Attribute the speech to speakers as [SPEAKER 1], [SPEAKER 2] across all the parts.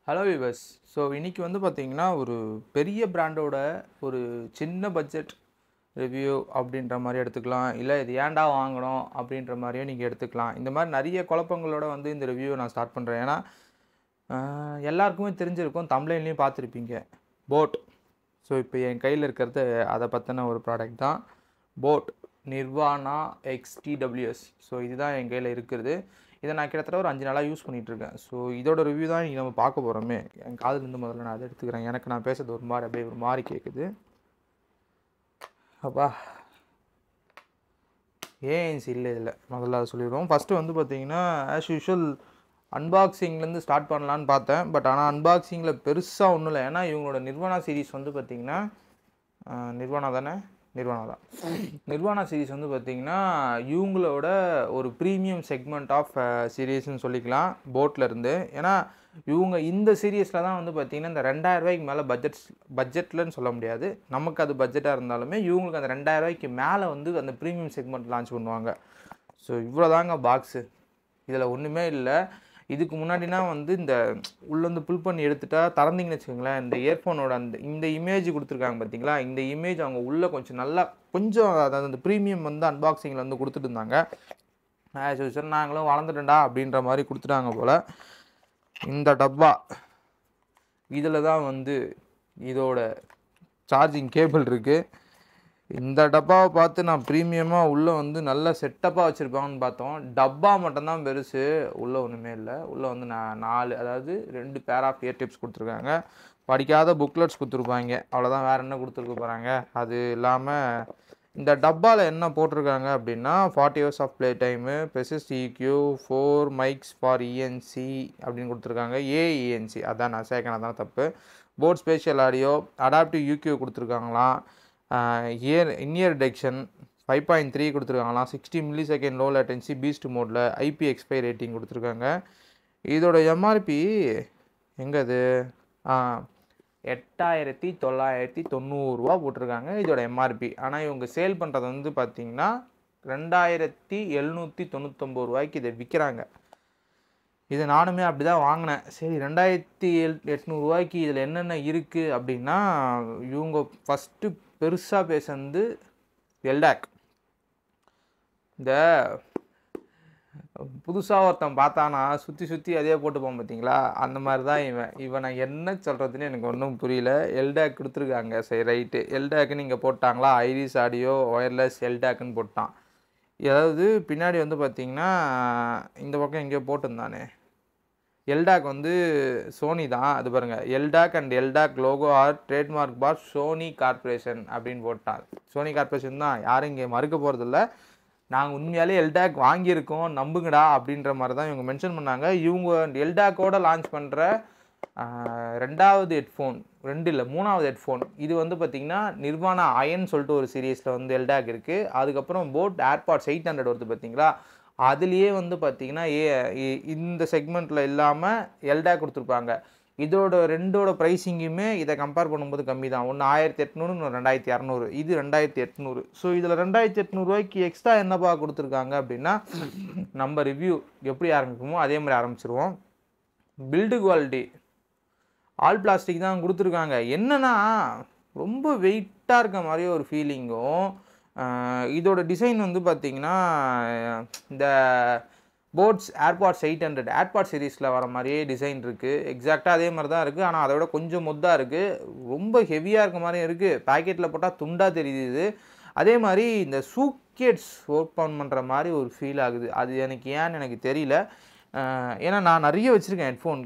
[SPEAKER 1] Hello viewers. So இன்றைக்கி வந்து பார்த்திங்கன்னா ஒரு பெரிய பிராண்டோட ஒரு சின்ன பட்ஜெட் ரிவ்யூ அப்படின்ற மாதிரி எடுத்துக்கலாம், இல்லை இது ஏன்டா வாங்கணும் அப்படின்ற மாதிரியும் நீங்கள் எடுத்துக்கலாம். இந்த மாதிரி நிறைய குழப்பங்களோட வந்து இந்த ரிவ்யூவை நான் ஸ்டார்ட் பண்ணுறேன். ஏன்னா எல்லாருக்குமே தெரிஞ்சிருக்கும், தம்ப்லைன்லேயும் பார்த்துருப்பீங்க, போட். ஸோ இப்போ என் கையில் இருக்கிறது அதை பற்றின ஒரு ப்ராடக்ட் தான், போட் நிர்வாணா XTWS. ஸோ இதுதான் என் கையில் இருக்கிறது. இதை நான் கிட்டத்தட்ட ஒரு 5 நாளாக யூஸ் பண்ணிகிட்ருக்கேன். ஸோ இதோட ரிவ்யூ தான் இன்றைக்கி நம்ம பார்க்க போகிறோமே. என் காதுலேருந்து முதல்ல நான் அதை எடுத்துக்கிறேன். எனக்கு நான் பேசுறது ஒரு மாதிரி அப்படியே ஒரு மாதிரி கேட்குது. அப்பா ஏஎன்சி இல்லை இதில், முதல்ல அதை சொல்லிடுவோம். ஃபஸ்ட்டு வந்து பார்த்திங்கன்னா ஆஸ் யூஷுவல் அன்பாக்சிங்லேருந்து ஸ்டார்ட் பண்ணலான்னு பார்த்தேன். பட் ஆனால் அன்பாக்சிங்கில் பெருசாக ஒன்றும் இல்லை. ஏன்னா இவங்களோட நிர்வாணா சீரீஸ் வந்து பார்த்திங்கன்னா நிர்வாணா தான். நிர்வாணா சீரீஸ் வந்து பார்த்திங்கன்னா இவங்களோட ஒரு ப்ரீமியம் செக்மெண்ட் ஆஃப் சீரீஸ்ன்னு சொல்லிக்கலாம் போட்லேருந்து. ஏன்னா இவங்க இந்த சீரீஸில் தான் வந்து பார்த்திங்கன்னா இந்த 2000 ரூபாய்க்கு மேலே பட்ஜெட்லன்னு சொல்ல முடியாது, நமக்கு அது பட்ஜெட்டாக இருந்தாலுமே இவங்களுக்கு அந்த 2000 ரூபாய்க்கு மேலே வந்து அந்த ப்ரீமியம் செக்மெண்ட் லான்ச் பண்ணுவாங்க. ஸோ இவ்வளோ தாங்க பாக்ஸு, இதில் ஒன்றுமே இல்லை. இதுக்கு முன்னாடினா வந்து இந்த உள்ளேருந்து புல் பண்ணி எடுத்துட்டா திறந்தீங்கன்னு வச்சுக்கோங்களேன், இந்த இயர்ஃபோனோட இந்த இமேஜ் கொடுத்துருக்காங்க பார்த்தீங்களா, இந்த இமேஜ் அவங்க உள்ளே கொஞ்சம் அதாவது அந்த ப்ரீமியம் வந்து அன்பாக்சிங்கில் வந்து கொடுத்துட்டு இருந்தாங்க. சார் நாங்களும் வளர்ந்துட்டேன்டா அப்படின்ற மாதிரி கொடுத்துட்டாங்க போல். இந்த டப்பா இதில் தான் வந்து இதோட சார்ஜிங் கேபிள் இருக்குது. இந்த டப்பாவை பார்த்து நான் ப்ரீமியமாக உள்ளே வந்து நல்ல செட்டப்பாக வச்சுருப்பாங்கன்னு பார்த்தோம். டப்பா மட்டும்தான் பெருசு, உள்ளே ஒன்றுமே இல்லை. உள்ளே வந்து 4 அதாவது 2 பேர் ஆஃப் இயர் டிப்ஸ் கொடுத்துருக்காங்க, படிக்காத புக்லெட்ஸ் கொடுத்துருப்பாங்க, அவ்வளோதான். வேறு என்ன கொடுத்துருக்க போகிறாங்க? அது இல்லாமல் இந்த டப்பாவில் என்ன போட்டிருக்காங்க அப்படின்னா 40 hours ஆஃப் ப்ளே டைமு, பெசிஸ்ட் EQ, 4 மைக்ஸ் ஃபார் ENC அப்படின்னு கொடுத்துருக்காங்க. AENC அதான் நான் சேர்க்கணும், அதான் தப்பு. BoAt spatial audio, adaptive EQ கொடுத்துருக்காங்களாம். இன்இயர் டிடெக்ஷன் 5.3 கொடுத்துருக்காங்களாம். 60 ms லோ லேட்டன்சி பீஸ்ட் மோடில், IPXPI ரேட்டிங் கொடுத்துருக்காங்க. இதோட MRP எங்கே அது? 8990 போட்டிருக்காங்க இதோட MRP. ஆனால் இவங்க சேல் பண்ணுறது வந்து பார்த்திங்கன்னா 2799 ரூபாய்க்கு இதை விற்கிறாங்க. இது நானுமே அப்படி தான் வாங்கினேன். சரி 2800 ரூபாய்க்கு இதில் என்னென்ன இருக்குது அப்படின்னா, இவங்க ஃபஸ்ட்டு பெருசாக பேசுனது எல்டாக். இந்த புதுசாக ஒருத்தன் பார்த்தானா சுற்றி அதே போட்டுப்போம் பார்த்தீங்களா, அந்த மாதிரி தான் இவன் நான் என்ன சொல்கிறதுன்னு எனக்கு ஒன்றும் புரியல. எல்டாக் கொடுத்துருக்காங்க, சரி ரைட்டு, எல்டாக்குன்னு இங்கே போட்டாங்களா, ஐரிஸ் ஆடியோ ஒயர்லெஸ் எல்டாக்குன்னு போட்டான். அதாவது பின்னாடி வந்து பார்த்திங்கன்னா இந்த பக்கம் எங்கேயோ போட்டிருந்தானே, எல்டாக் வந்து சோனி தான், அது பாருங்கள், LDAC and LDAC logo are trademark for Sony corporation அப்படின்னு போட்டான். சோனி கார்பரேஷன் தான், யாரும் இங்கே மறுக்க போகிறதில்ல, நாங்கள் உண்மையாலே எல்டாக் வாங்கியிருக்கோம் நம்புங்கடா அப்படின்ற மாதிரி தான் இவங்க மென்ஷன் பண்ணாங்க. இவங்க எல்டாக்கோட லான்ச் பண்ணுற 2வது ஹெட்ஃபோன், 2 இல்லை 3வது ஹெட்ஃபோன், இது வந்து பார்த்திங்கன்னா நிர்வாணா அயன் சொல்லிட்டு ஒரு சீரீஸில் வந்து எல்டாக் இருக்குது. அதுக்கப்புறம் போட் ஏர்பாட்ஸ் 800 வருது பார்த்தீங்களா, அதுலேயே வந்து பார்த்திங்கன்னா இந்த செக்மெண்ட்டில் இல்லாமல் எல்டாக் கொடுத்துருப்பாங்க. இதோட ரெண்டோட ப்ரைஸிங்குமே இதை கம்பேர் பண்ணும்போது கம்மி தான். ஒன்று 1800, இன்னும் 2200, இது 2800. ஸோ இதில் 2800 ரூபாய்க்கு எக்ஸ்ட்ரா என்னப்பா கொடுத்துருக்காங்க அப்படின்னா, நம்ம ரிவ்யூ எப்படி ஆரம்பிக்குமோ அதே மாதிரி ஆரம்பிச்சிருவோம். பில்டு குவாலிட்டி ஆல் பிளாஸ்டிக் தான் கொடுத்துருக்காங்க. என்னென்னா ரொம்ப வெயிட்டாக இருக்க மாதிரியே ஒரு ஃபீலிங்கும், இதோட டிசைன் வந்து பார்த்திங்கன்னா இந்த போட்ஸ் ஏர்பாட்ஸ் 800 ஏர்பாட் சீரீஸில் வர மாதிரியே டிசைன் இருக்குது. எக்ஸாக்டாக அதே மாதிரி தான் இருக்குது, ஆனால் அதை விட கொஞ்சம் மொத்தாக இருக்குது, ரொம்ப ஹெவியாக இருக்க மாதிரியும் இருக்குது. பேக்கெட்டில் போட்டால் துண்டாக தெரியுது. அதே மாதிரி இந்த சூட்கேஸ் ஓப்பன் பண்ணுற மாதிரி ஒரு ஃபீல் ஆகுது. அது எனக்கு தெரியல. ஏன்னா நான் நிறைய வச்சுருக்கேன் ஹெட்ஃபோன்,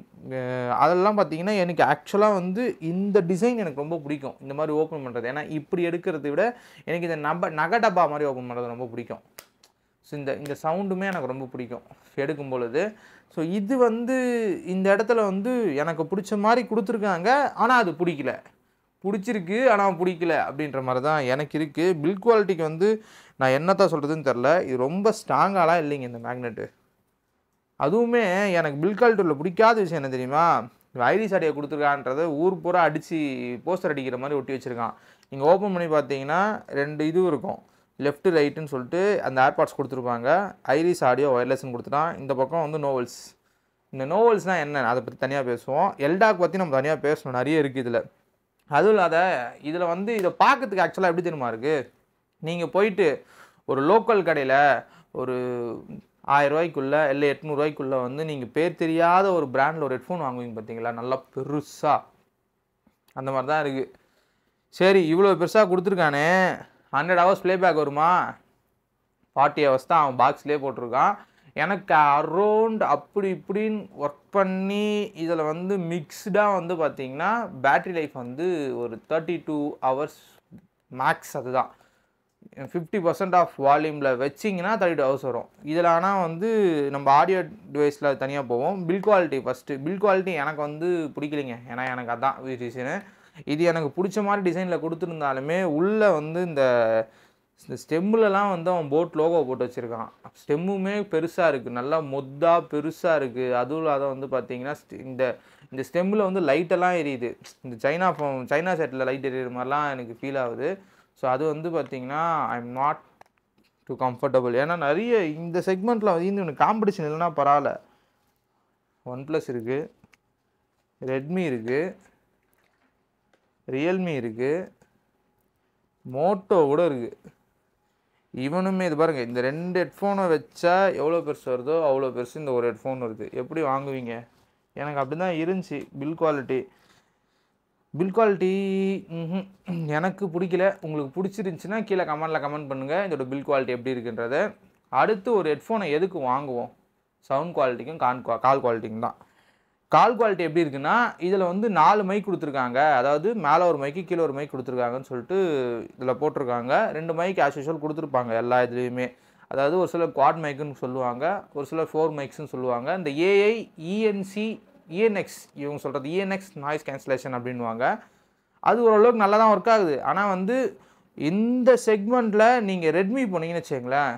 [SPEAKER 1] அதெல்லாம் பார்த்திங்கன்னா எனக்கு ஆக்சுவலாக வந்து இந்த டிசைன் எனக்கு ரொம்ப பிடிக்கும், இந்த மாதிரி ஓப்பன் பண்ணுறது. ஏன்னா இப்படி எடுக்கிறத விட எனக்கு இந்த நகை டப்பா மாதிரி ஓப்பன் பண்ணுறது ரொம்ப பிடிக்கும். ஸோ இந்த சவுண்டுமே எனக்கு ரொம்ப பிடிக்கும் எடுக்கும் பொழுது. ஸோ இது வந்து இந்த இடத்துல வந்து எனக்கு பிடிச்ச மாதிரி கொடுத்துருக்காங்க, ஆனால் அது பிடிச்சிருக்கு ஆனால் பிடிக்கல அப்படின்ற மாதிரி தான் எனக்கு இருக்குது. பில்ட் குவாலிட்டிக்கு வந்து நான் என்னத்தான் சொல்கிறதுன்னு தெரில. இது ரொம்ப ஸ்ட்ராங்காலாம் இல்லைங்க இந்த மேக்னெட்டு. அதுவுமே எனக்கு பில்ட் குவாலிட்டியில் பிடிக்காத விஷயம் என்ன தெரியுமா, ஐரிஸ் ஆடியோ கொடுத்துருக்கான்றதை ஊர் பூரா அடித்து போஸ்டர் அடிக்கிற மாதிரி ஒட்டி வச்சுருக்கான். நீங்கள் ஓப்பன் பண்ணி பார்த்தீங்கன்னா 2 இதுவும் இருக்கும், லெஃப்ட் ரைட்டுன்னு சொல்லிட்டு அந்த ஏர்பாட்ஸ் கொடுத்துருப்பாங்க. ஐரிஸ் ஆடியோ ஒயர்லெஸ்ன்னு கொடுத்துட்டான். இந்த பக்கம் வந்து நோவல்ஸ் இந்த நோவல்ஸ்னால் என்ன, அதை பற்றி தனியாக பேசுவோம். எல்டாக் பற்றி நம்ம தனியாக பேசணும், நிறைய இருக்குது இதில். அதுவும் இல்லாத இதில் வந்து இதை பார்க்கறதுக்கு ஆக்சுவலாக எப்படி தெரியுமா இருக்குது, நீங்கள் போயிட்டு ஒரு லோக்கல் கடையில் ஒரு 1000 ரூபாய்க்குள்ளே இல்லை 800 ரூபாய்க்குள்ளே வந்து நீங்கள் பேர் தெரியாத ஒரு பிராண்டில் ஒரு ஹெட்ஃபோன் வாங்குவீங்க பார்த்தீங்களா, நல்லா பெருசாக, அந்த மாதிரி தான் இருக்குது. சரி, இவ்வளோ பெருசாக கொடுத்துருக்கானே, 100 ஹவர்ஸ் ப்ளேபேக் வருமா? 40 ஹவர்ஸ் தான் அவன் பாக்ஸ்லேயே போட்டிருக்கான். எனக்கு அரௌண்ட் அப்படி இப்படின்னு ஒர்க் பண்ணி இதில் வந்து மிக்ஸ்டாக வந்து பார்த்திங்கன்னா பேட்ரி லைஃப் வந்து ஒரு 32 ஹவர்ஸ் மேக்ஸ். அதுதான் 50% ஆஃப் வால்யூமில் வச்சிங்கன்னா 32 ஹவர்ஸ் வரும். இதில் ஆனால் வந்து நம்ம ஆடியோ டிவைஸில் தனியாக போவோம். Bill quality first. Bill quality எனக்கு வந்து பிடிக்கலைங்க, ஏன்னா எனக்கு அதான் ரீசனு. இது எனக்கு பிடிச்ச மாதிரி டிசைனில் கொடுத்துருந்தாலுமே உள்ளே வந்து இந்த ஸ்டெம்முலலாம் வந்து அவன் போட் லோகோ போட்டு வச்சுருக்கான். ஸ்டெம்முமே பெருசாக இருக்குது, நல்லா மொத்தாக பெருசாக இருக்குது. அதுவும் இல்லாத வந்து பார்த்திங்கன்னா இந்த ஸ்டெம்மில் வந்து லைட்டெல்லாம் எரியுது. இந்த சைனா செட்டில் லைட் எரியுற மாதிரிலாம் எனக்கு ஃபீல் ஆகுது. ஸோ அது வந்து பார்த்திங்கன்னா I am not to comfortable. ஏன்னா நிறைய இந்த செக்மெண்ட்டில் வந்து இன்னும் காம்படிஷன் இல்லைன்னா பரவாயில்ல. OnePlus இருக்குது, ரெட்மி இருக்குது, ரியல்மி இருக்குது, மோட்டோ கூட இருக்குது. இவனுமே இது பாருங்கள், இந்த 2 ஹெட்ஃபோனை வச்சா எவ்வளோ பெருசு வருதோ அவ்வளோ பெருசு இந்த ஒரு ஹெட்ஃபோன் வருது. எப்படி வாங்குவீங்க? எனக்கு அப்படி தான் இருந்துச்சு. பில் குவாலிட்டி எனக்கு பிடிக்கல. உங்களுக்கு பிடிச்சிருந்துச்சின்னா கீழே கமெண்ட் பண்ணுங்கள் இதோட பில் குவாலிட்டி எப்படி இருக்குன்றத. அடுத்து ஒரு ஹெட்ஃபோனை எதுக்கு வாங்குவோம்? சவுண்ட் குவாலிட்டிக்கும் கால் குவாலிட்டிக்கும் தான். கால் குவாலிட்டி எப்படி இருக்குன்னா, இதில் வந்து 4 மைக் கொடுத்துருக்காங்க. அதாவது மேலே ஒரு மைக்கு கீழே ஒரு மைக் கொடுத்துருக்காங்கன்னு சொல்லிட்டு இதில் போட்டிருக்காங்க. 2 மைக் ஆஸ் யூஷுவல் கொடுத்துருப்பாங்க எல்லா இதுலேயுமே. அதாவது ஒரு சிலர் குவாட் மைக்குன்னு சொல்லுவாங்க, ஒரு சிலர் 4 மைக்ஸ்ன்னு சொல்லுவாங்க. இந்த ஏஐ இஎன்எக்ஸ் இவங்க சொல்கிறது இஎன்எக்ஸ் நாய்ஸ் கேன்சலேஷன் அப்படின்வாங்க. அது ஓரளவுக்கு நல்லா தான் ஒர்க் ஆகுது. ஆனால் வந்து இந்த செக்மெண்ட்டில் நீங்கள் ரெட்மி போனீங்கன்னு வச்சுங்களேன்,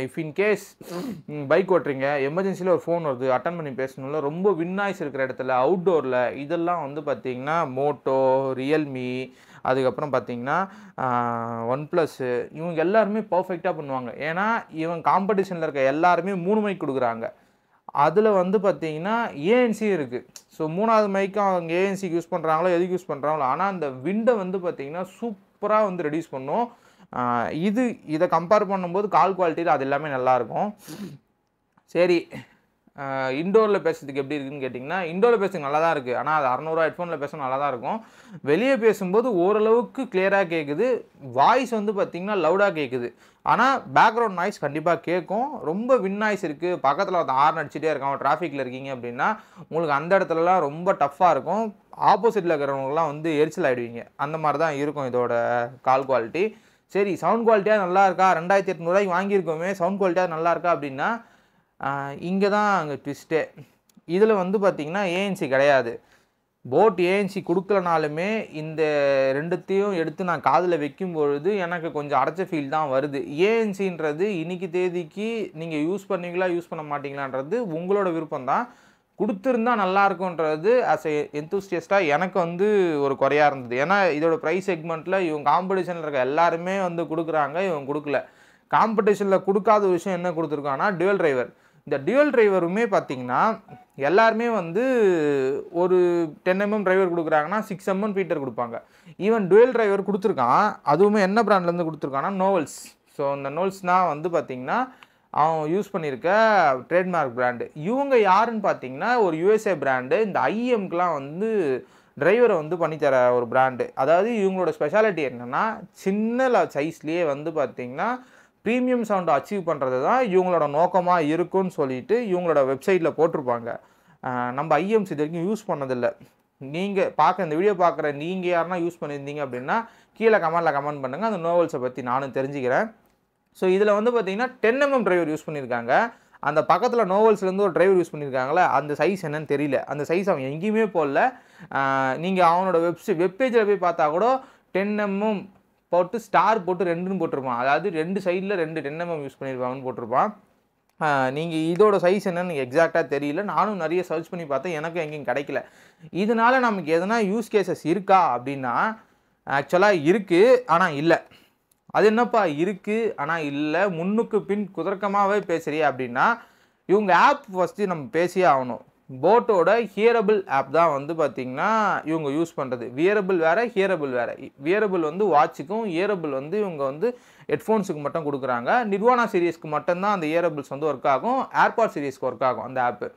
[SPEAKER 1] இஃப் இன்கேஸ் பைக் ஓட்டுறீங்க, எமர்ஜென்சியில் ஒரு ஃபோன் வருது, அட்டன் பண்ணி பேசணும்ல, ரொம்ப வின்னாய்ஸ் இருக்கிற இடத்துல, அவுட்டோரில், இதெல்லாம் வந்து பார்த்திங்கன்னா மோட்டோ, ரியல்மி, அதுக்கப்புறம் பார்த்திங்கன்னா OnePlus இவங்க எல்லாருமே பர்ஃபெக்டாக பண்ணுவாங்க. ஏன்னா இவங்க காம்படிஷனில் இருக்க எல்லாருமே 3 மைக் கொடுக்குறாங்க. அதில் வந்து பார்த்திங்கன்னா ஏஎன்சி இருக்குது. ஸோ 3வது மைக்கும் அவங்க ஏஎன்சிக்கு யூஸ் பண்ணுறாங்களோ எதுக்கு யூஸ் பண்ணுறாங்களோ, ஆனால் அந்த விண்டை வந்து பார்த்திங்கன்னா சூப்பராக வந்து ரெடியூஸ் பண்ணும். இதை கம்பேர் பண்ணும்போது கால் குவாலிட்டியில் அது எல்லாமே நல்லாயிருக்கும். சரி, இண்டோரில் பேசுறதுக்கு எப்படி இருக்குதுன்னு கேட்டிங்கன்னா, இண்டோரில் பேசுறதுக்கு நல்லா தான் இருக்குது. ஆனால் அது 600 ஹெட்ஃபோனில் பேச நல்லா தான் இருக்கும். வெளியே பேசும்போது ஓரளவுக்கு கிளியராக கேட்குது. வாய்ஸ் வந்து பார்த்திங்கன்னா லவுடாக கேட்குது. ஆனால் பேக்ரவுண்ட் நாய்ஸ் கண்டிப்பாக கேட்கும். ரொம்ப வின் நாய்ஸ் இருக்குது. பக்கத்தில் ஒரு ஹார்ன் அடிச்சுட்டே இருக்கான், டிராஃபிக்கில் இருக்கீங்க அப்படின்னா உங்களுக்கு அந்த இடத்துலலாம் ரொம்ப டஃப்பாக இருக்கும். ஆப்போசிட்டில் இருக்கிறவங்கலாம் வந்து எரிச்சல் ஆகிடுவீங்க. அந்த மாதிரி தான் இருக்கும் இதோட கால் குவாலிட்டி. சரி, சவுண்ட் குவாலிட்டியாக நல்லா இருக்கா? 2800 ரூபாய்க்கு வாங்கியிருக்கோமே, சவுண்ட் குவாலிட்டியாக நல்லா இருக்கா அப்படின்னா, இங்கே தான் அங்கே ட்விஸ்ட்டே. இதில் வந்து பார்த்திங்கன்னா ஏஎன்சி கிடையாது. போட் ஏஎன்சி கொடுக்கலனாலுமே இந்த 2த்தையும் எடுத்து நான் காதில் வைக்கும் பொழுது எனக்கு கொஞ்சம் அடைச்ச ஃபீல் தான் வருது. ஏஎன்சின்றது இன்றைக்கி தேதிக்கு நீங்கள் யூஸ் பண்ணுவீங்களா யூஸ் பண்ண மாட்டிங்களான்றது உங்களோட விருப்பம் தான். கொடுத்துருந்தா நல்லாயிருக்குன்றது ஆஸ் எ எந்தூசியஸ்டாக எனக்கு வந்து ஒரு குறையாக இருந்தது. ஏன்னா இதோட ப்ரைஸ் செக்மெண்ட்டில் இவங்க காம்படிஷனில் இருக்க எல்லாருமே வந்து கொடுக்குறாங்க, இவங்க கொடுக்கல. காம்படிஷனில் கொடுக்காத ஒரு விஷயம் என்ன கொடுத்துருக்காங்கன்னா டியூவல் டிரைவர். இந்த டியூவல் டிரைவருமே பார்த்திங்கன்னா எல்லாருமே வந்து ஒரு 10mm டிரைவர் கொடுக்குறாங்கன்னா 6mm ஃபீட்டர் கொடுப்பாங்க. ஈவன் டியூவல் டிரைவர் கொடுத்துருக்கான். அதுவுமே என்ன பிராண்ட்லேருந்து கொடுத்துருக்கான்னா நோவல்ஸ். ஸோ இந்த நோவல்ஸ்னால் வந்து பார்த்திங்கன்னா அவன் யூஸ் பண்ணியிருக்க ட்ரேட்மார்க் பிராண்டு. இவங்க யாருன்னு பார்த்தீங்கன்னா ஒரு யூஎஸ்ஏ பிராண்டு. இந்த ஐஎம்க்குலாம் வந்து டிரைவரை வந்து பண்ணித்தர ஒரு பிராண்டு. அதாவது இவங்களோட ஸ்பெஷாலிட்டி என்னென்னா சின்ன சைஸ்லேயே வந்து பார்த்திங்கன்னா ப்ரீமியம் சவுண்டை அச்சீவ் பண்ணுறது தான் இவங்களோட நோக்கமாக இருக்குன்னு சொல்லிட்டு இவங்களோட வெப்சைட்டில் போட்டிருப்பாங்க. நம்ம ஐஎம்ஸ் இது வரைக்கும் யூஸ் பண்ணதில்லை. நீங்கள் இந்த வீடியோ பார்க்குற நீங்கள் யாருன்னா யூஸ் பண்ணியிருந்தீங்க அப்படின்னா கீழே கமெண்ட் பண்ணுங்கள். அந்த நோவல்ஸை பற்றி நானும் தெரிஞ்சுக்கிறேன். ஸோ இதில் வந்து பார்த்திங்கன்னா 10mm டிரைவர் யூஸ் பண்ணியிருக்காங்க. அந்த பக்கத்தில் நோவல்ஸ்லேருந்து ஒரு டிரைவர் யூஸ் பண்ணியிருக்காங்களே, அந்த சைஸ் என்னன்னு தெரியல. அந்த சைஸ் அவன் எங்கேயுமே போடல. நீங்கள் அவனோட வெப்பேஜில் போய் பார்த்தா கூட 10mm போட்டு ஸ்டார் போட்டு 2ன்னு போட்டிருப்பான். அதாவது 2 சைடில் 2 10mm யூஸ் பண்ணியிருப்பாங்கன்னு போட்டிருப்பான். நீங்கள் இதோட சைஸ் என்னன்னு எக்ஸாக்டாக தெரியல. நானும் நிறைய சர்ச் பண்ணி பார்த்தேன், எனக்கும் எங்கேயும் கிடைக்கல. இதனால் நமக்கு எதனா யூஸ் கேசஸ் இருக்கா அப்படின்னா ஆக்சுவலாக இருக்குது, ஆனால் இல்லை. அது என்னப்பா இருக்குது ஆனால் இல்லை, முன்னுக்கு பின் குதர்க்கமாகவே பேசுறியா அப்படின்னா, இவங்க ஆப் ஃபஸ்ட்டு நம்ம பேசியே ஆகணும். போட்டோட ஹியரபிள் ஆப் தான் வந்து பார்த்திங்கன்னா இவங்க யூஸ் பண்ணுறது. வியரபிள் வேறு, ஹியரபிள் வேறு. வியரபிள் வந்து வாட்சுக்கும், இயரபிள் வந்து இவங்க வந்து ஹெட்ஃபோன்ஸுக்கு மட்டும் கொடுக்குறாங்க. நிர்வாணா சீரீஸ்க்கு மட்டும்தான் அந்த இயரபிள்ஸ் வந்து ஒர்க் ஆகும். ஏர்பாட் சீரீஸ்க்கு ஒர்க் ஆகும் அந்த ஆப்பு.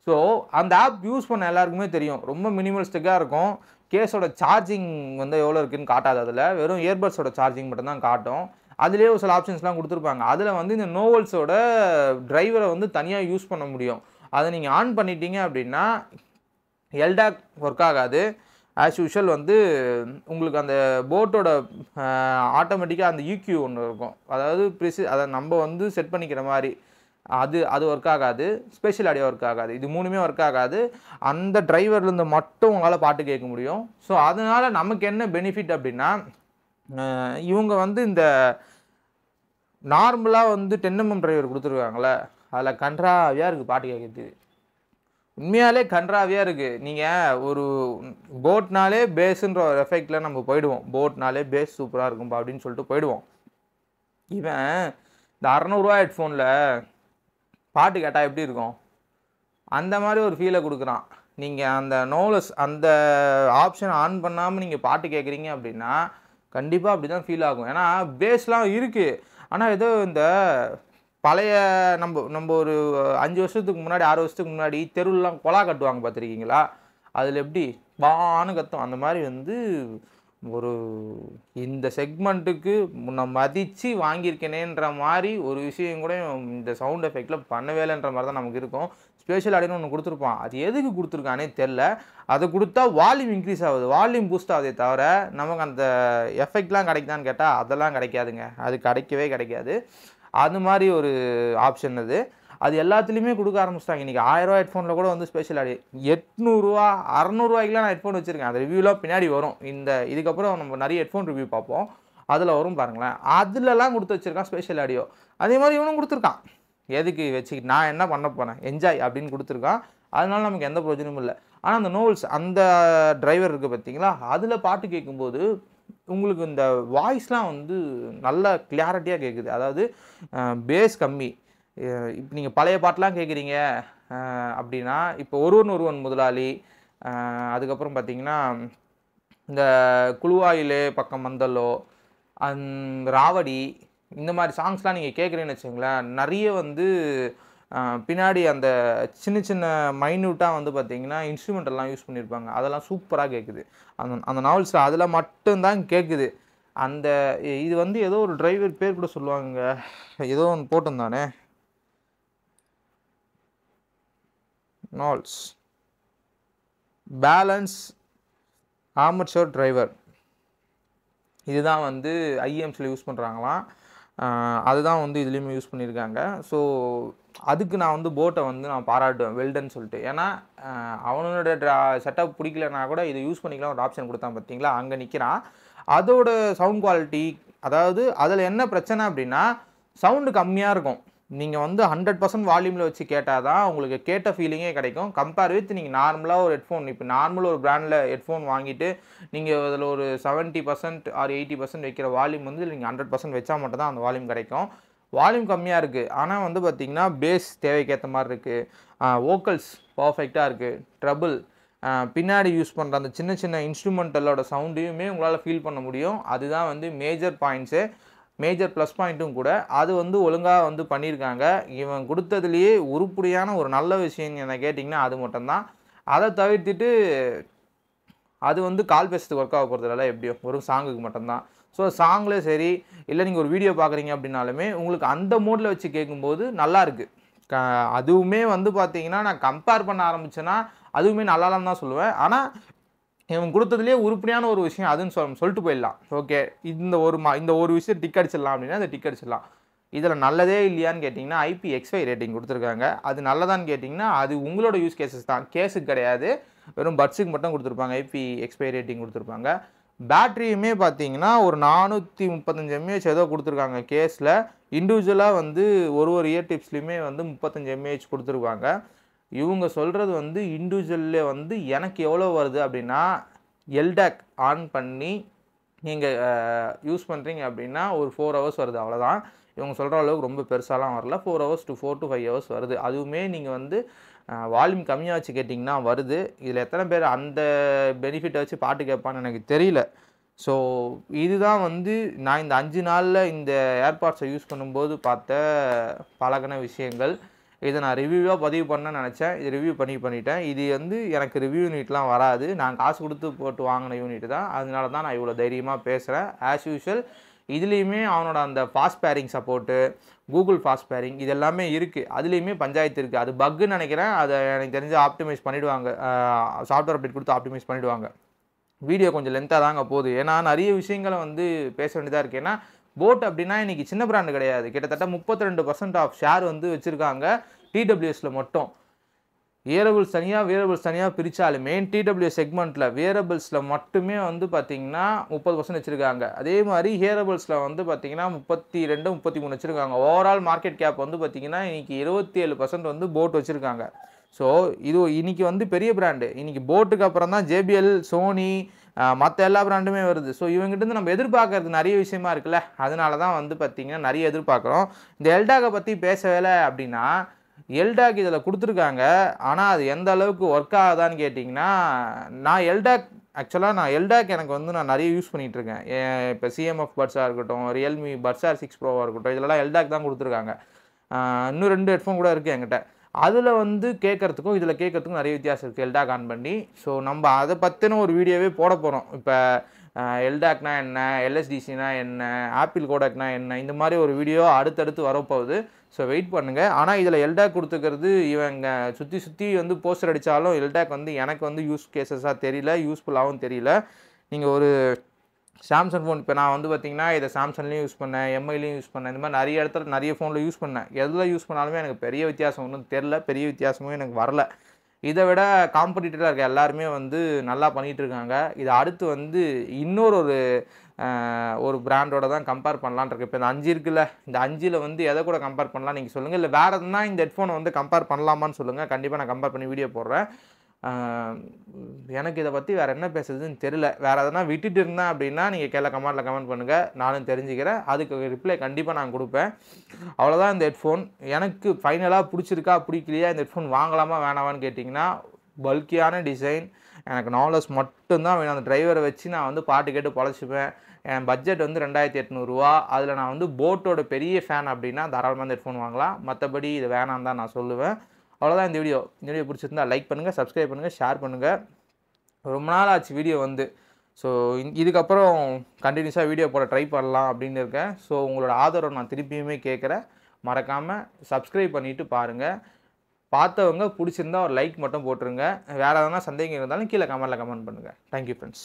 [SPEAKER 1] ஸோ அந்த ஆப் யூஸ் பண்ண எல்லாருக்குமே தெரியும், ரொம்ப மினிமலிஸ்டிக்காக இருக்கும். கேஸோட சார்ஜிங் வந்து எவ்வளோ இருக்குதுன்னு காட்டாது. அதில் வெறும் இயர்பட்ஸோட சார்ஜிங் மட்டும் தான் காட்டும். அதுலேயே ஒரு சில ஆப்ஷன்ஸ்லாம் கொடுத்துருப்பாங்க. அதில் வந்து இந்த நோவல்ஸோட டிரைவரை வந்து தனியாக யூஸ் பண்ண முடியும். அதை நீங்கள் ஆன் பண்ணிட்டீங்க அப்படின்னா எல்டாக் ஒர்க் ஆகாது. ஆஸ் யூஷுவல் வந்து உங்களுக்கு அந்த போட்டோட ஆட்டோமேட்டிக்காக அந்த யூக்யூ ஒன்று இருக்கும், அதாவது அதை நம்ம வந்து செட் பண்ணிக்கிற மாதிரி, அது ஒர்க் ஆகாது. ஸ்பெஷல் ஆடியோ ஒர்க் ஆகாது. இது மூணுமே ஒர்க் ஆகாது. அந்த டிரைவர்லேருந்து மட்டும் உங்களால் பாட்டு கேட்க முடியும். ஸோ அதனால் நமக்கு என்ன பெனிஃபிட் அப்படின்னா, இவங்க வந்து இந்த நார்மலாக வந்து 10mm டிரைவர் கொடுத்துருக்காங்களே, அதில் கன்றாவியாக இருக்குது பாட்டு கேட்குறது. உண்மையாலே கன்றாவியாக இருக்குது. நீங்கள் ஒரு போட்னாலே பேஸுன்ற ஒரு எஃபெக்டில் நம்ம போயிடுவோம். போட்னாலே பேஸ் சூப்பராக இருக்கும்பா அப்படின்னு சொல்லிட்டு போயிடுவோம். இவன் இந்த 600 ஹெட்ஃபோனில் பாட்டு கேட்டால் எப்படி இருக்கும், அந்த மாதிரி ஒரு ஃபீலை கொடுக்குறான். நீங்கள் அந்த நோலஸ் அந்த ஆப்ஷன் ஆன் பண்ணாமல் நீங்கள் பாட்டு கேட்குறீங்க அப்படின்னா கண்டிப்பாக அப்படி தான் ஃபீல் ஆகும். ஏன்னா பேஸ்லாம் இருக்குது, ஆனால் ஏதோ இந்த பழைய நம்ம ஒரு 5 வருஷத்துக்கு முன்னாடி 6 வருஷத்துக்கு முன்னாடி தெருவுலாம் கொலா கட்டுவாங்க பார்த்துருக்கீங்களா, அதில் எப்படி பான்னு கத்தும், அந்த மாதிரி வந்து ஒரு இந்த செக்மெண்ட்டுக்கு முன்ன மதித்து வாங்கியிருக்கேனேன்ற மாதிரி ஒரு விஷயம் கூட இந்த சவுண்ட் எஃபெக்டில் பண்ணவேலைன்ற மாதிரி தான் நமக்கு இருக்கும். ஸ்பெஷல் ஆடியோன்னு ஒன்று கொடுத்துருப்பான், அது எதுக்கு கொடுத்துருக்கானே தெரில. அதை கொடுத்தா வால்யூம் இன்க்ரீஸ் ஆகுது, வால்யூம் பூஸ்ட் ஆகுதே தவிர நமக்கு அந்த எஃபெக்ட்லாம் கிடைக்குதான்னு கேட்டால் அதெல்லாம் கிடைக்காதுங்க. அது கிடைக்கவே கிடைக்காது. அது மாதிரி ஒரு ஆப்ஷன் அது எல்லாத்துலேயுமே கொடுக்க ஆரம்பிச்சிட்டாங்க. இன்றைக்கி 1000 ஹெட்ஃபோனில் கூட வந்து ஸ்பெஷல் ஆடியோ 800 600 நான் ஹெட்ஃபோன் வச்சுருக்கேன். அந்த ரிவ்யூலாம் பின்னாடி வரும். இதுக்கப்புறம் நம்ம நிறைய ஹெட்ஃபோன் ரிவ்யூ பார்ப்போம், அதில் வரும் பாருங்களேன். அதிலலாம் கொடுத்து வச்சுருக்கான் ஸ்பெஷல் ஆடியோ. அதே மாதிரி இவனும் கொடுத்துருக்கான். எதுக்கு வச்சுக்கிட்டு நான் என்ன பண்ண போனேன், என்ஜாய் அப்படின்னு கொடுத்துருக்கான். அதனால நமக்கு எந்த பிரயோஜனமும் இல்லை. ஆனால் அந்த நோவல்ஸ் அந்த டிரைவர் இருக்குது பார்த்தீங்களா, அதில் பாட்டு கேட்கும்போது உங்களுக்கு இந்த வாய்ஸ்லாம் வந்து நல்ல கிளாரிட்டியாக கேட்குது. அதாவது பேஸ் கம்மி. இப்போ நீங்கள் பழைய பாட்டெலாம் கேட்குறீங்க அப்படின்னா, இப்போ ஒருவன் முதலாளி, அதுக்கப்புறம் பார்த்தீங்கன்னா இந்த குழுவாயிலே பக்கம் வந்தல்லோ, ராவடி, இந்த மாதிரி சாங்ஸ்லாம் நீங்கள் கேட்குறீங்கன்னு வச்சுங்களேன், நிறைய வந்து பின்னாடி அந்த சின்ன சின்ன மைன்யூட்டாக வந்து பார்த்தீங்கன்னா இன்ஸ்ட்ருமெண்டெல்லாம் யூஸ் பண்ணியிருப்பாங்க. அதெல்லாம் சூப்பராக கேட்குது அந்த நாவல்ஸ். அதில் மட்டும்தான் கேட்குது. இது வந்து ஏதோ ஒரு டிரைவர் பேர் கூட சொல்லுவாங்க, ஏதோ ஒன்று போட்டிருந்தானே, நால்ஸ் பேலன்ஸ் ஆர்மச்சர் டிரைவர். இதுதான் வந்து ஐஎம்ஸில் யூஸ் பண்ணுறாங்களாம். அதுதான் வந்து இதுலேயுமே யூஸ் பண்ணியிருக்காங்க. ஸோ அதுக்கு நான் வந்து போட்டை வந்து நான் பாராட்டுவேன், வெல்டன்னு சொல்லிட்டு. ஏன்னா அவனோட செட்டப் பிடிக்கலனா கூட இதை யூஸ் பண்ணிக்கலாம் ஒரு ஆப்ஷன் கொடுத்தான் பார்த்தீங்களா, அங்கே நிற்கிறான். அதோட சவுண்ட் குவாலிட்டி, அதாவது அதில் என்ன பிரச்சனை அப்படின்னா சவுண்டு கம்மியாக இருக்கும். நீங்கள் வந்து 100% வால்யூமில் வச்சு கேட்டால் தான் உங்களுக்கு கேட்ட ஃபீலிங்கே கிடைக்கும். கம்பேர் வித் நீங்கள் நார்மலாக ஒரு ஹெட்ஃபோன், இப்போ நார்மல் ஒரு பிராண்டில் ஹெட்ஃபோன் வாங்கிட்டு நீங்கள் அதில் ஒரு 70% ஆர் 80% வைக்கிற வால்யூம் வந்து நீங்கள் 100% வச்சா மட்டும் தான் அந்த வால்யூம் கிடைக்கும். வால்யூம் கம்மியாக இருக்குது, ஆனால் வந்து பார்த்திங்கன்னா பேஸ் தேவைக்கேற்ற மாதிரி இருக்குது, வோக்கல்ஸ் பர்ஃபெக்டாக இருக்குது, ட்ரபிள், பின்னாடி யூஸ் பண்ணுற அந்த சின்ன சின்ன இன்ஸ்ட்ருமெண்டலோட சவுண்டையுமே உங்களால் ஃபீல் பண்ண முடியும். அதுதான் வந்து மேஜர் பாயிண்ட்ஸு, மேஜர் ப்ளஸ் பாயிண்ட்டும் கூட. அது வந்து ஒழுங்காக வந்து பண்ணியிருக்காங்க. இவன் கொடுத்ததுலேயே உருப்படியான ஒரு நல்ல விஷயம் என்ன கேட்டிங்கன்னா அது மட்டும்தான். அதை தவிர்த்துட்டு அது வந்து கால் பேசுறதுக்கு ஒர்க் ஆக போகிறதுனால எப்படியோ ஒரு சாங்குக்கு மட்டும்தான். ஸோ சாங்லேயே சரி, இல்லை நீங்கள் ஒரு வீடியோ பார்க்குறீங்க அப்படின்னாலுமே உங்களுக்கு அந்த மோடில் வச்சு கேட்கும்போது நல்லாயிருக்கு. அதுவுமே வந்து பார்த்தீங்கன்னா நான் கம்பேர் பண்ண ஆரம்பித்தேன்னா அதுவுமே நல்லாலாம் தான் சொல்லுவேன். ஆனால் இவன் கொடுத்ததுலேயே உருப்படியான ஒரு விஷயம் அதுன்னு சொல்லிட்டு போயிடலாம். ஓகே, இந்த ஒரு விஷயம் டிக் அடிச்சிடலாம் அப்படின்னா அந்த டிக் அடிச்சிடலாம். இதில் நல்லதே இல்லையான்னு கேட்டிங்கன்னா IPXY ரேட்டிங் கொடுத்துருக்காங்க. அது நல்லதான்னு கேட்டிங்கன்னா அது உங்களோட யூஸ் கேசஸ் தான், கேஸுக்கு கிடையாது, வெறும் பட்ஸுக்கு மட்டும் கொடுத்துருப்பாங்க. IPXY ரேட்டிங் கொடுத்துருப்பாங்க. பேட்ரியுமே பார்த்தீங்கன்னா ஒரு 435 mAh ஏதோ கொடுத்துருக்காங்க கேஸில். இண்டிவிஜுவலாக வந்து ஒரு இயர் டிப்ஸ்லையுமே வந்து 35 mAh கொடுத்துருக்காங்க. இவங்க சொல்கிறது வந்து இண்டிவிஜுவல்லே வந்து எனக்கு எவ்வளோ வருது அப்படின்னா, எல்டாக் ஆன் பண்ணி நீங்கள் யூஸ் பண்ணுறீங்க அப்படின்னா ஒரு 4 hours வருது, அவ்வளோதான். இவங்க சொல்கிற அளவுக்கு ரொம்ப பெருசாலாம் வரல. 4 ஹவர்ஸ் to 4 to 5 ஹவர்ஸ் வருது. அதுவுமே நீங்கள் வந்து வால்யூம் கம்மியாக வச்சு கேட்டிங்கன்னா வருது. இதில் எத்தனை பேர் அந்த பெனிஃபிட்டை வச்சு பாட்டு கேட்பான்னு எனக்கு தெரியல. ஸோ இதுதான் வந்து நான் இந்த 5 நாளில் இந்த ஏர்பாட்ஸை யூஸ் பண்ணும்போது பார்த்த பழகின விஷயங்கள். இதை நான் ரிவ்யூவாக பதிவு பண்ண நினச்சேன். இது ரிவ்யூ பண்ணிட்டேன். இது வந்து எனக்கு ரிவ்யூ யூனிட்லாம் வராது. நான் காசு கொடுத்து போட்டு வாங்கின யூனிட் தான். அதனால தான் நான் இவ்வளோ தைரியமாக பேசுகிறேன். ஆஸ் யூஷுவல் இதுலேயுமே அவனோட அந்த fast pairing support, Google fast pairing இது எல்லாமே இருக்குது. அதுலேயுமே பஞ்சாயத்து இருக்குது. அது பக்குன்னு நினைக்கிறேன். அதை எனக்கு தெரிஞ்சு ஆப்டிமைஸ் பண்ணிவிடுவாங்க. சாஃப்ட்வேர் அப்டேட் கொடுத்து ஆப்டிமைஸ் பண்ணிவிடுவாங்க. வீடியோ கொஞ்சம் லென்த்தாக தாங்க போகுது. ஏன்னா நிறைய விஷயங்களை வந்து பேச வேண்டியதாக இருக்குது. ஏன்னா போட் அப்படின்னா இன்றைக்கி சின்ன பிராண்டு கிடையாது. கிட்டத்தட்ட 32% ஆஃப் ஷேர் வந்து வச்சுருக்காங்க டிடபிள்யூஎஸில் மட்டும். வியரபிள்ஸ் தனியாக பிரித்தாலுமே டிடபிள்யூஎஸ் செக்மெண்ட்டில் வியரபிள்ஸில் மட்டுமே வந்து பார்த்திங்கன்னா 30% வச்சுருக்காங்க. அதே மாதிரி ஹியரபிள்ஸில் வந்து பார்த்திங்கன்னா 32, 33 வச்சுருக்காங்க. ஓவரால் மார்க்கெட் கேப் வந்து பார்த்திங்கன்னா இன்றைக்கி 27% வந்து போட் வச்சுருக்காங்க. ஸோ இது இன்றைக்கி வந்து பெரிய பிராண்டு. இன்றைக்கி போட்டுக்கு அப்புறம் தான் JBL, சோனி, மற்ற எல்லா பிராண்டுமே வருது. ஸோ இவங்ககிட்ட நம்ம எதிர்பார்க்கறது நிறைய விஷயமா இருக்குல்ல. அதனால தான் வந்து பார்த்திங்கன்னா நிறைய எதிர்பார்க்குறோம். இந்த எல்டாகை பற்றி பேசவே அப்படின்னா எல்டாக் இதில் கொடுத்துருக்காங்க. ஆனால் அது எந்த அளவுக்கு ஒர்க் ஆகுதான்னு கேட்டிங்கன்னா, நான் எல்டாக் எனக்கு வந்து நான் நிறைய யூஸ் பண்ணிகிட்ருக்கேன். இப்போ CMF பட்ஸாக இருக்கட்டும், ரியல்மி பட்ஸ் Air 6 ப்ரோவாக இருக்கட்டும், இதெல்லாம் எல்டாக் தான் கொடுத்துருக்காங்க. இன்னும் 2 ஹெட்ஃபோன் கூட இருக்குது என்கிட்ட. அதில் வந்து கேட்குறதுக்கும் இதில் கேட்குறதுக்கும் நிறைய வித்தியாசம் இருக்குது எல்டாக் ஆன் பண்ணி. ஸோ நம்ம அதை பற்றின ஒரு வீடியோவே போட போகிறோம். இப்போ எல்டாக்னா என்ன, LSDCனா என்ன, ஆப்பிள் கோடாக்னா என்ன, இந்த மாதிரி ஒரு வீடியோ அடுத்தடுத்து வரப்போகுது. ஸோ வெயிட் பண்ணுங்கள். ஆனால் இதில் எல்டாக் கொடுத்துக்கிறது இவங்க சுற்றி வந்து போஸ்டர் அடித்தாலும் எல்டாக் வந்து எனக்கு வந்து யூஸ் கேசஸாக தெரியல, யூஸ்ஃபுல்லாகவும் தெரியல. நீங்கள் ஒரு சாம்சங் ஃபோன் இப்போ நான் வந்து பார்த்திங்கன்னா இதை சாம்சங்லேயும் யூஸ் பண்ணேன், MIலையும் யூஸ் பண்ணேன். இந்த மாதிரி நிறைய இடத்துல நிறைய ஃபோனில் யூஸ் பண்ணேன். எதில் யூஸ் பண்ணாலுமே எனக்கு பெரிய வித்தியாசம் ஒன்றும் தெரில, பெரிய வித்தியாசமும் எனக்கு வரல. இதை விட காம்படிட்டராக இருக்க எல்லாருமே வந்து நல்லா பண்ணிகிட்டு இருக்காங்க. இது அடுத்து வந்து இன்னொரு ஒரு பிராண்டோட தான் கம்பேர் பண்ணலான்னு இருக்கு. இப்போ இந்த 5 இருக்குல்ல, இந்த 5ல் வந்து எதை கூட கம்பேர் பண்ணலாம் நீங்கள் சொல்லுங்கள். இல்லை வேறு எதுனா இந்த ஹெட்ஃபோனை வந்து கம்பேர் பண்ணலாமான்னு சொல்லுங்கள். கண்டிப்பாக நான் கம்பேர் பண்ணி வீடியோ போடுறேன். எனக்கு இதை பற்றி வேறு என்ன பேசுறதுன்னு தெரில. வேறு எதனா விட்டுட்டு இருந்தேன் அப்படின்னா நீங்கள் கீழே கமெண்ட் பண்ணுங்கள், நானும் தெரிஞ்சுக்கிறேன். அதுக்கு ரிப்ளை கண்டிப்பாக நான் கொடுப்பேன். அவ்வளோதான் இந்த ஹெட்ஃபோன். எனக்கு ஃபைனலாக பிடிச்சிருக்கா பிடிக்கலையா, இந்த ஹெட்ஃபோன் வாங்கலாமா வேணாமான்னு கேட்டிங்கன்னா, பல்கியான டிசைன் எனக்கு நாலேஜ் மட்டும்தான் வேணும். அந்த டிரைவரை வச்சு நான் வந்து பாட்டு கேட்டு பொழைச்சிப்பேன். என் பட்ஜெட் வந்து 2800 ரூபா. அதில் நான் வந்து போட்டோட பெரிய ஃபேன் அப்படின்னா தாராளமாக இந்த ஹெட்ஃபோன் வாங்கலாம். மற்றபடி இது வேணான்னு தான் நான் சொல்லுவேன். அவ்வளோதான் இந்த வீடியோ பிடிச்சிருந்தா லைக் பண்ணுங்கள், சப்ஸ்கிரைப் பண்ணுங்கள், ஷேர் பண்ணுங்கள். ரொம்ப நாள் ஆச்சு வீடியோ வந்து. ஸோ இதுக்கப்புறம் கண்டினியூஸாக வீடியோ போட ட்ரை பண்ணலாம் அப்படின்னு இருக்கேன். ஸோ உங்களோட ஆதரவை நான் திருப்பியுமே கேட்குறேன். மறக்காமல் சப்ஸ்கிரைப் பண்ணிவிட்டு பாருங்கள். பார்த்தவங்க பிடிச்சிருந்தா ஒரு லைக் மட்டும் போட்டுருங்க. வேறு எதனா சந்தேகம் இருந்தாலும் கீழே கமெண்ட் பண்ணுங்கள். Thank you friends.